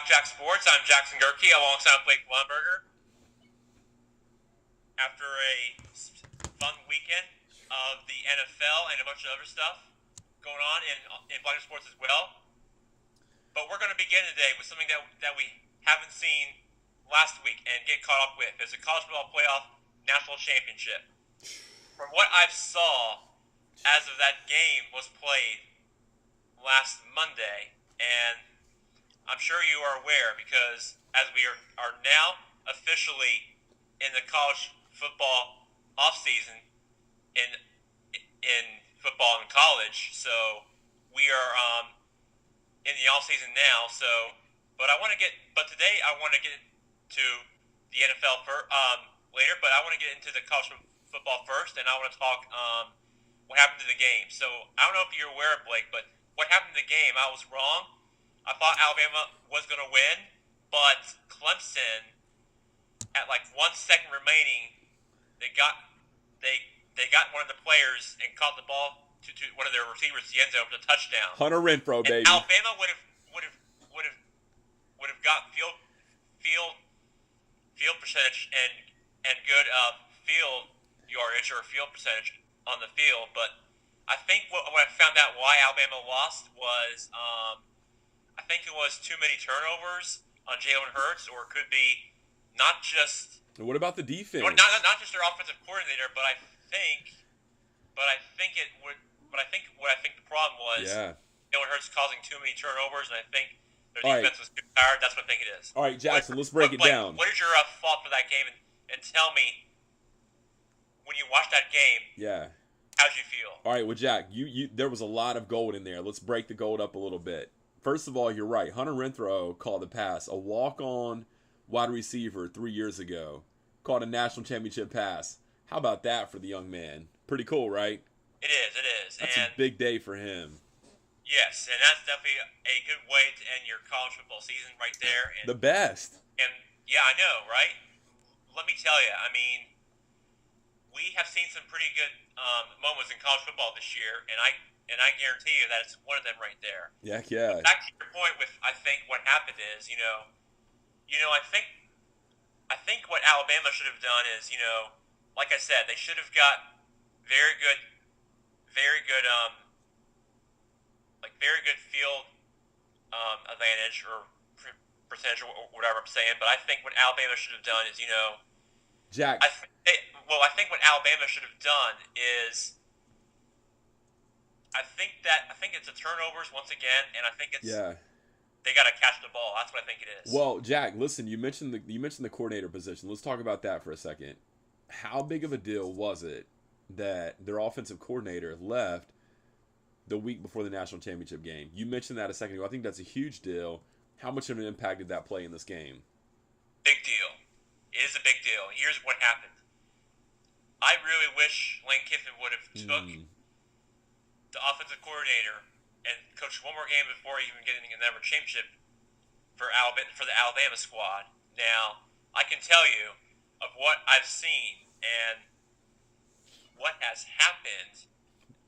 Jack Sports. I'm Jackson Gerke alongside Blake Blumberger. After a fun weekend of the NFL and a bunch of other stuff going on in Black Sports as well. But we're going to begin today with something that we haven't seen last week and get caught up with. It's a college football playoff national championship. From what I saw as of that game was played last Monday, and I'm sure you are aware because as we are now officially in the college football offseason in football and college, so we are in the offseason now. But today I want to get to the NFL later, but I want to get into the college football first, and I want to talk what happened to the game. So I don't know if you're aware, Blake, but what happened to the game? I was wrong. I thought Alabama was going to win, but Clemson, at like 1 second remaining, they got one of the players and caught the ball to one of their receivers, the end zone, for the touchdown. Hunter Renfro, and baby. Alabama would have got field percentage and good field yardage or field percentage on the field, but I think what I found out why Alabama lost was I think it was too many turnovers on Jalen Hurts, or it could be not just. What about the defense? Not just their offensive coordinator, but I think what I think the problem was. Yeah. Jalen Hurts causing too many turnovers, and I think their defense was too tired. That's what I think it is. All right, Jackson, let's break it down. What is your thought for that game, and tell me when you watched that game? Yeah. How'd you feel? All right, well, Jack, you there was a lot of gold in there. Let's break the gold up a little bit. First of all, you're right. Hunter Renfro called the pass, a walk-on wide receiver 3 years ago, called a national championship pass. How about that for the young man? Pretty cool, right? It is. That's a big day for him. Yes, and that's definitely a good way to end your college football season right there. And, the best. And yeah, I know, right? Let me tell you, I mean, we have seen some pretty good moments in college football this year, and I guarantee you that it's one of them right there. Yeah. Back to your point with, I think what happened is, I think what Alabama should have done is, like I said, they should have got very good field advantage or percentage or whatever I'm saying. But I think what Alabama should have done is, Jack. I think what Alabama should have done is, I think it's the turnovers once again, and I think it's they got to catch the ball. That's what I think it is. Well, Jack, listen, you mentioned the coordinator position. Let's talk about that for a second. How big of a deal was it that their offensive coordinator left the week before the national championship game? You mentioned that a second ago. I think that's a huge deal. How much of an impact did that play in this game? Big deal. It is a big deal. Here's what happened. I really wish Lane Kiffin would have took the offensive coordinator and coached one more game before even getting another championship for the Alabama squad. Now, I can tell you of what I've seen and what has happened.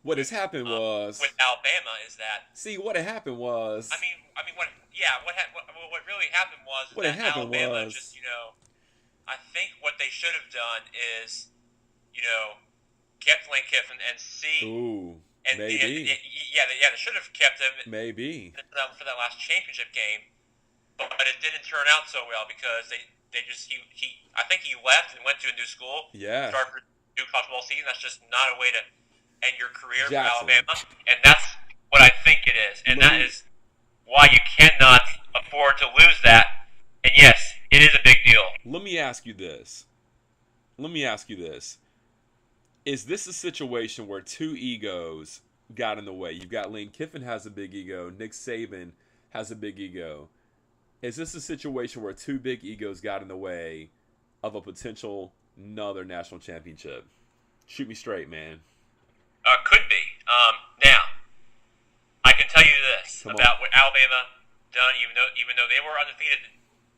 What has happened was with Alabama is that. See, what had happened was. What really happened was what that had happened Alabama was, just I think what they should have done is kept Lane Kiffin and see. Ooh, and maybe. They should have kept him. Maybe for that last championship game, but it didn't turn out so well because I think he left and went to a new school. Yeah. Start for new college football season. That's just not a way to end your career Jackson. for Alabama, and that's what I think it is, and that is why you cannot afford to lose that. And yes, it is a big deal. Let me ask you this. Is this a situation where two egos got in the way? You've got Lane Kiffin has a big ego. Nick Saban has a big ego. Is this a situation where two big egos got in the way of a potential another national championship? Shoot me straight, man. Could be. Now, I can tell you this about what Alabama done, even though they were undefeated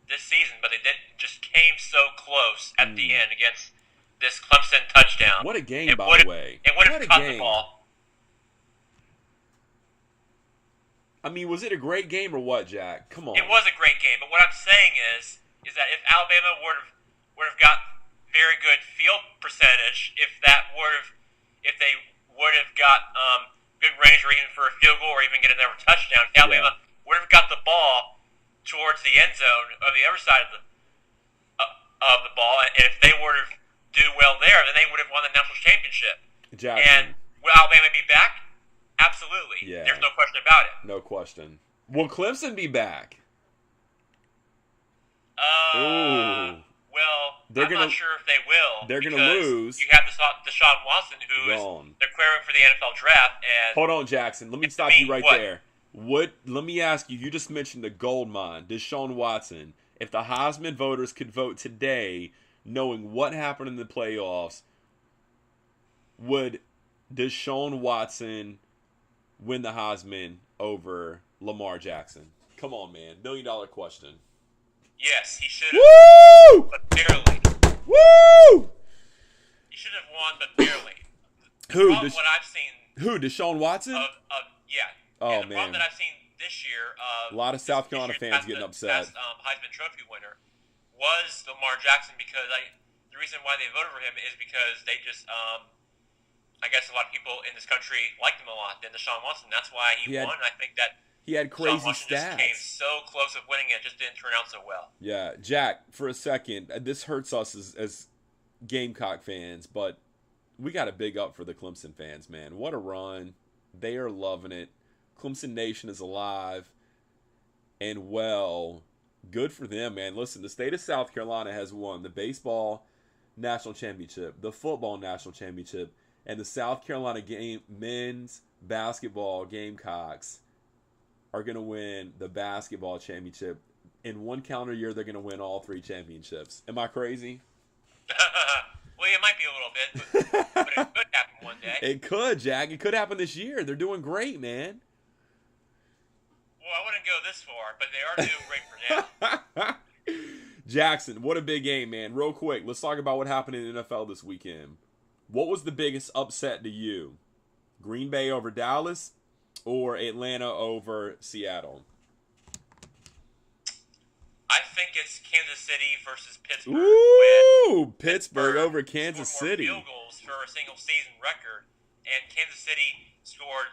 this season, but they just came so close at the end against this Clemson touchdown. What a game, by the way. It would have caught the ball. I mean, was it a great game or what, Jack? Come on. It was a great game, but what I'm saying is that if Alabama would have got very good field percentage, if they would have got good range or even for a field goal or even get another touchdown, Alabama would have got the ball towards the end zone on the other side of the ball, and if they were to do well there, then they would have won the national championship. Jackson. And will Alabama be back? Absolutely. Yeah. There's no question about it. No question. Will Clemson be back? Ooh. Well, I'm not sure if they will. They're going to lose. You have Deshaun Watson, who's declaring for the NFL draft. And hold on, Jackson. Let me stop you right there. Let me ask you. You just mentioned the gold mine, Deshaun Watson. If the Heisman voters could vote today, knowing what happened in the playoffs, would Deshaun Watson win the Heisman over Lamar Jackson? Come on, man. $1 million question. Yes, he should have. Woo! But barely. Woo! He should have won, but barely. Who? From what I've seen. Who? Deshaun Watson? Yeah. Oh, and the man. problem that I've seen this year. A lot of South Carolina fans getting upset. Past, Heisman Trophy winner was Lamar Jackson because the reason why they voted for him is because they just I guess a lot of people in this country liked him a lot than Deshaun Watson. That's why he won. And I think that he had crazy Deshaun Watson stats. Just came so close of winning it, just didn't turn out so well. Yeah, Jack. For a second, this hurts us as Gamecock fans, but we got to big up for the Clemson fans, man. What a run! They are loving it. Clemson Nation is alive and well. Good for them, man. Listen, the state of South Carolina has won the baseball national championship, the football national championship, and the South Carolina men's basketball Gamecocks are going to win the basketball championship. In one calendar year, they're going to win all 3 championships. Am I crazy? Well, it might be a little bit, but it could happen one day. It could, Jack. It could happen this year. They're doing great, man. Well, I wouldn't go this far, but they are doing great for now. Jackson, what a big game, man. Real quick, let's talk about what happened in the NFL this weekend. What was the biggest upset to you? Green Bay over Dallas or Atlanta over Seattle? I think it's Kansas City versus Pittsburgh. Ooh, Pittsburgh over Kansas City. Field goals for a single season record, and Kansas City scored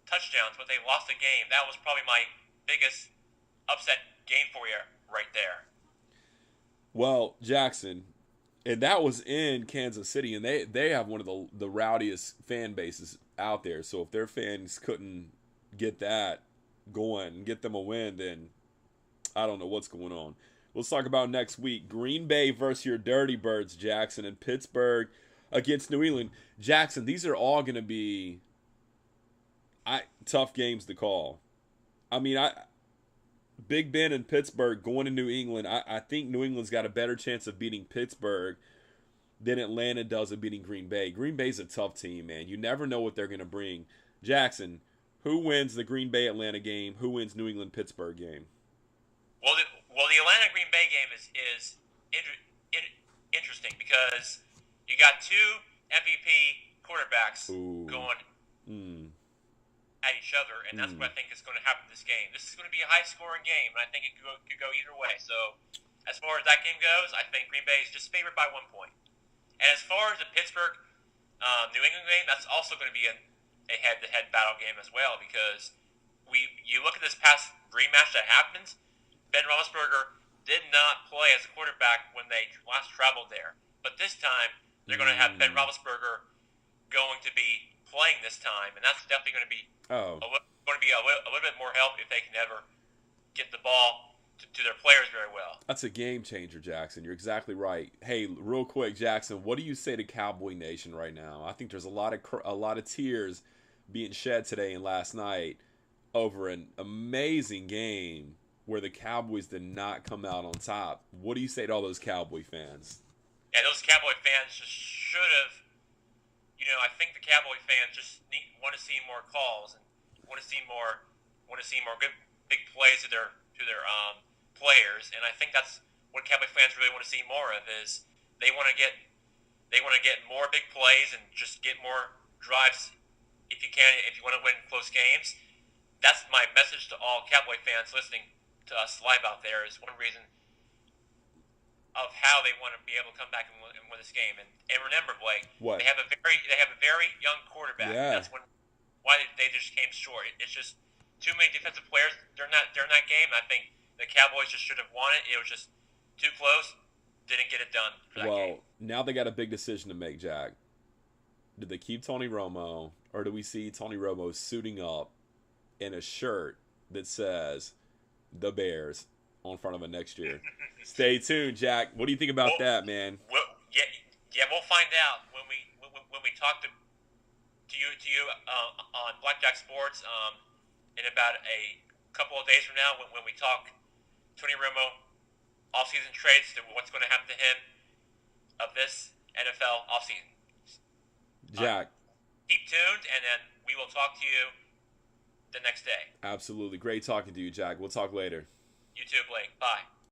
touchdowns, but they lost the game. That was probably my biggest upset game for you right there. Well, Jackson, and that was in Kansas City, and they have one of the rowdiest fan bases out there. So if their fans couldn't get that going and get them a win, then I don't know what's going on. Let's talk about next week. Green Bay versus your Dirty Birds, Jackson, and Pittsburgh against New England. Jackson, these are all going to be tough games to call. I mean, Big Ben and Pittsburgh going to New England. I think New England's got a better chance of beating Pittsburgh than Atlanta does of beating Green Bay. Green Bay's a tough team, man. You never know what they're going to bring. Jackson, who wins the Green Bay-Atlanta game? Who wins New England-Pittsburgh game? Well, the Atlanta-Green Bay game is interesting because you got 2 MVP quarterbacks going at each other, and that's what I think is going to happen in this game. This is going to be a high-scoring game, and I think it could go either way. So, as far as that game goes, I think Green Bay is just favored by 1 point. And as far as the Pittsburgh-New England game, that's also going to be a head-to-head battle game as well because you look at this past rematch that happened, Ben Roethlisberger did not play as a quarterback when they last traveled there. But this time, they're going to have Ben Roethlisberger going to be playing this time, and that's definitely going to be a little bit more help if they can ever get the ball to their players very well. That's a game changer, Jackson. You're exactly right. Hey, real quick, Jackson, what do you say to Cowboy Nation right now? I think there's a lot of tears being shed today and last night over an amazing game where the Cowboys did not come out on top. What do you say to all those Cowboy fans? Yeah, those Cowboy fans just should have. I think the Cowboy fans just want to see more calls and want to see more good big plays to their players, and I think that's what Cowboy fans really want to see more of. Is they want to get more big plays and just get more drives if you can. If you want to win close games, that's my message to all Cowboy fans listening to us live out there. Is one reason of how they want to be able to come back and win this game. And remember, Blake, What? they have a very young quarterback. Yeah. That's why they just came short. It's just too many defensive players during that game. I think the Cowboys just should have won it. It was just too close. Didn't get it done for that game. Now they got a big decision to make, Jack. Do they keep Tony Romo, or do we see Tony Romo suiting up in a shirt that says "The Bears" on front of it next year? Stay tuned, Jack. What do you think about that, man? We'll find out when we talk to you on Blackjack Sports in about a couple of days from now when we talk Tony Romo offseason trades to what's going to happen to him of this NFL offseason. Jack. Keep tuned, and then we will talk to you the next day. Absolutely. Great talking to you, Jack. We'll talk later. You too, Blake. Bye.